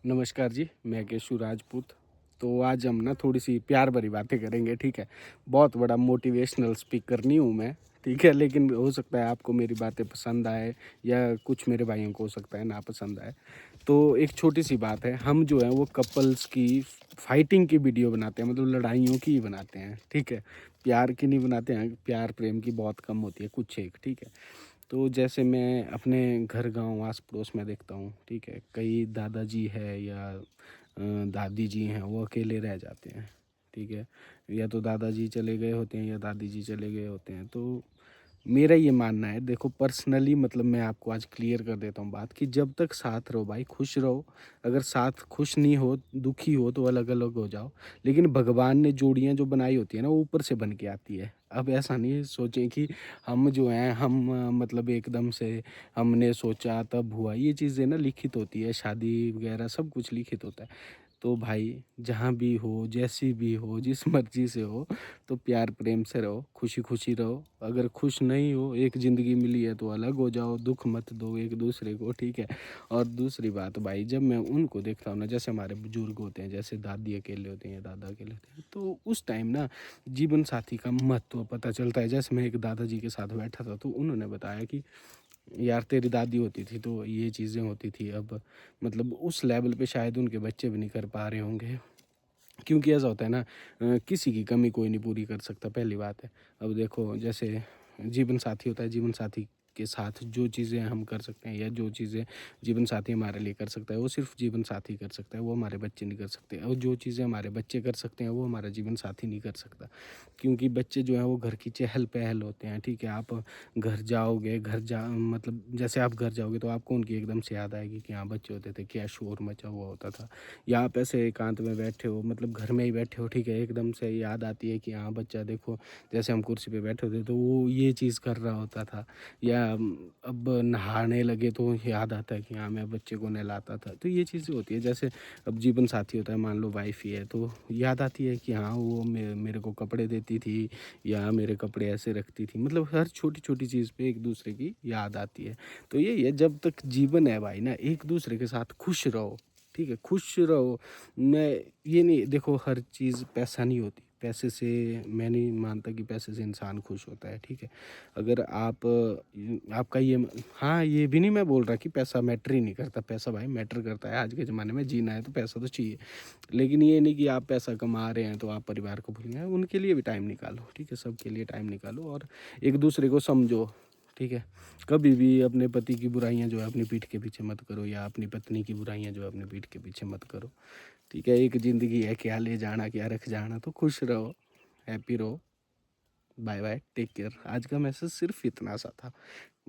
नमस्कार जी, मैं केशु राजपूत। तो आज हम ना थोड़ी-सी प्यार भरी बातें करेंगे, ठीक है? बहुत बड़ा मोटिवेशनल स्पीकर नहीं हूँ मैं, ठीक है? लेकिन हो सकता है आपको मेरी बातें पसंद आए या कुछ मेरे भाइयों को हो सकता है ना पसंद आए। तो एक छोटी-सी बात है, हम जो है वो कपल्स की फाइटिंग की वीडियो बनाते हैं, मतलब लड़ाइयों की ही बनाते हैं, ठीक है? प्यार की नहीं बनाते हैं, प्यार प्रेम की बहुत कम होती है, कुछ एक, ठीक है? तो जैसे मैं अपने घर गाँव आस-पड़ोस में देखता हूँ, ठीक है? कई दादाजी है या दादी जी हैं, वो अकेले रह जाते हैं, ठीक है? या तो दादाजी चले गए होते हैं या दादी जी चले गए होते हैं। तो मेरा ये मानना है, देखो पर्सनली, मतलब मैं आपको आज क्लियर कर देता हूँ बात कि जब तक साथ रहो भाई, खुश रहो। अगर साथ खुश नहीं हो, दुखी हो तो अलग-अलग हो जाओ। लेकिन भगवान ने जोड़ियाँ जो बनाई होती है ना, वो ऊपर से बन के आती है। अब ऐसा नहीं सोचें कि हम जो हैं मतलब एकदम से हमने सोचा तब हुआ। ये चीज़ें ना लिखित होती है, शादी वगैरह सब कुछ लिखित होता है। तो भाई जहाँ भी हो, जैसी भी हो, जिस मर्ज़ी से हो, तो प्यार प्रेम से रहो, खुशी-खुशी रहो। अगर खुश नहीं हो, एक ज़िंदगी मिली है तो अलग हो जाओ, दुःख मत दो एक-दूसरे को, ठीक है? और दूसरी बात भाई, जब मैं उनको देखता हूँ ना, जैसे हमारे बुजुर्ग होते हैं, जैसे दादी अकेले होते हैं या दादा अकेले होते हैं, तो उस टाइम ना जीवन साथी का महत्व पता चलता है। जैसे मैं एक दादाजी के साथ बैठा था, तो उन्होंने बताया कि यार तेरी दादी होती थी तो ये चीज़ें होती थी। अब मतलब उस लेवल पे शायद उनके बच्चे भी नहीं कर पा रहे होंगे, क्योंकि ऐसा होता है ना, किसी की कमी कोई नहीं पूरी कर सकता, पहली बात है। अब देखो जैसे जीवन साथी होता है, जीवन साथी के साथ जो चीज़ें हम कर सकते हैं या जो चीज़ें जीवन साथी हमारे लिए कर सकता है, वो सिर्फ़ जीवन साथी कर सकता है, वो हमारे बच्चे नहीं कर सकते। और जो चीज़ें हमारे बच्चे कर सकते हैं, वो हमारा जीवन साथी नहीं कर सकता। क्योंकि बच्चे जो हैं वो घर की चहल-पहल होते हैं, ठीक है? आप घर जाओगे, घर जा मतलब जैसे आप घर जाओगे तो आपको उनकी एकदम से याद आएगी कि हाँ, बच्चे होते थे, क्या शोर मचा हुआ होता था। या आप ऐसे एकांत में बैठे हो, मतलब घर में ही बैठे हो, ठीक है? एकदम से याद आती है कि हाँ, बच्चा देखो, जैसे हम कुर्सी पे बैठे होते तो वो ये चीज़ कर रहा होता था। या अब नहाने लगे तो याद आता है कि हाँ, मैं बच्चे को नहलाता था। तो ये चीज़ें होती है। जैसे अब जीवन साथी होता है, मान लो वाइफ़ ही है, तो याद आती है कि हाँ, वो मेरे को कपड़े देती थी या मेरे कपड़े ऐसे रखती थी। मतलब हर छोटी-छोटी चीज़ पे एक-दूसरे की याद आती है। तो यही है, जब तक जीवन है भाई ना, एक-दूसरे के साथ खुश रहो, ठीक है? खुश रहो। मैं ये नहीं, देखो हर चीज़ पैसा नहीं होती। पैसे से मैं नहीं मानता कि पैसे से इंसान खुश होता है, ठीक है? अगर आप आपका ये हाँ, ये भी नहीं मैं बोल रहा कि पैसा मैटर ही नहीं करता। पैसा भाई मैटर करता है। आज के ज़माने में जीना है तो पैसा तो चाहिए। लेकिन ये नहीं कि आप पैसा कमा रहे हैं तो आप परिवार को भूल गए। उनके लिए भी टाइम निकालो, ठीक है? सबके लिए टाइम निकालो और एक-दूसरे को समझो, ठीक है? कभी भी अपने पति की बुराइयाँ जो है अपनी पीठ के पीछे मत करो, या अपनी पत्नी की बुराइयाँ जो है अपनी पीठ के पीछे मत करो, ठीक है? एक ज़िंदगी है, क्या ले जाना, क्या रख जाना, तो खुश रहो, हैप्पी रहो। Bye bye, take care. आज का मैसेज सिर्फ़ इतना सा था।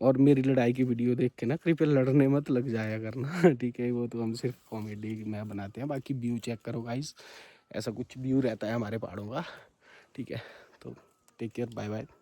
और मेरी लड़ाई की वीडियो देख के ना कृपया लड़ने मत लग जाया करना ठीक है? वो तो हम सिर्फ़ कॉमेडी में बनाते हैं, बाकी व्यू चेक करो गाइस, ऐसा कुछ व्यू रहता है हमारे पहाड़ों का, ठीक है? तो टेक केयर, बाय बाय।